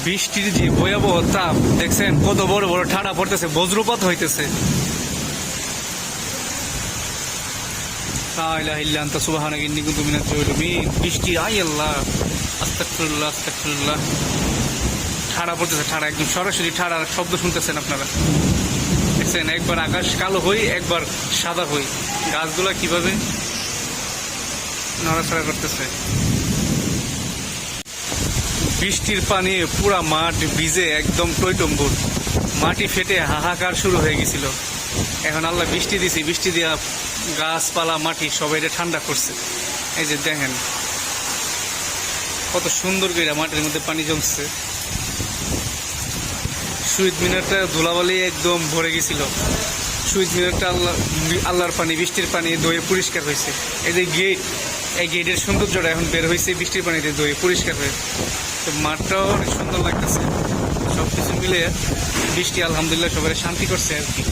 বৃষ্টির যে ভয়াবহ তাপ দেখছেন, কত বড় বড় ঠাডা পড়তেছে, বজ্রপাত হইতেছে। লা ইলাহা ইল্লা আনতা সুবহানাকা ইন্নী কুনতু মিনাজ জালিমিন। বৃষ্টি, আয় আল্লাহ, আস্তাগফিরুল্লাহ আস্তাগফিরুল্লাহ। ঠাডা পড়তেছে, ঠাডা একদম সরাসরি ঠাডার শব্দ শুনতেছেন আপনারা। দেখছেন, একবার আকাশ কালো হই, একবার সাদা হই। গাছগুলা কিভাবে নড়াচড়া করতেছে। বৃষ্টির পানি পুরা মাঠ ভিজে একদম টইটম্বুর, মাটি ফেটে হাহাকার শুরু হয়ে গেছিল। এখন আল্লাহ বৃষ্টি দিছে, বৃষ্টি দিয়া গাছপালা মাটি সবাই ঠান্ডা করছে। এই যে দেখেন কত সুন্দর করে মাটির মধ্যে পানি জমছে। শহীদ মিনারটা ধুলাবালি একদম ভরে গেছিল। শহীদ মিনারটা আল্লাহর পানি, বৃষ্টির পানি দয়ে পরিষ্কার হয়েছে। এই যে গেট, এই গেটের সৌন্দর্যটা এখন বের হয়েছে বৃষ্টির পানিতে দয়ে পরিষ্কার হয়ে। তো মাঠটাও অনেক সুন্দর লাগতেছে। সব কিছু মিলে বৃষ্টি আলহামদুলিল্লাহ সবাই শান্তি করছে আর কি।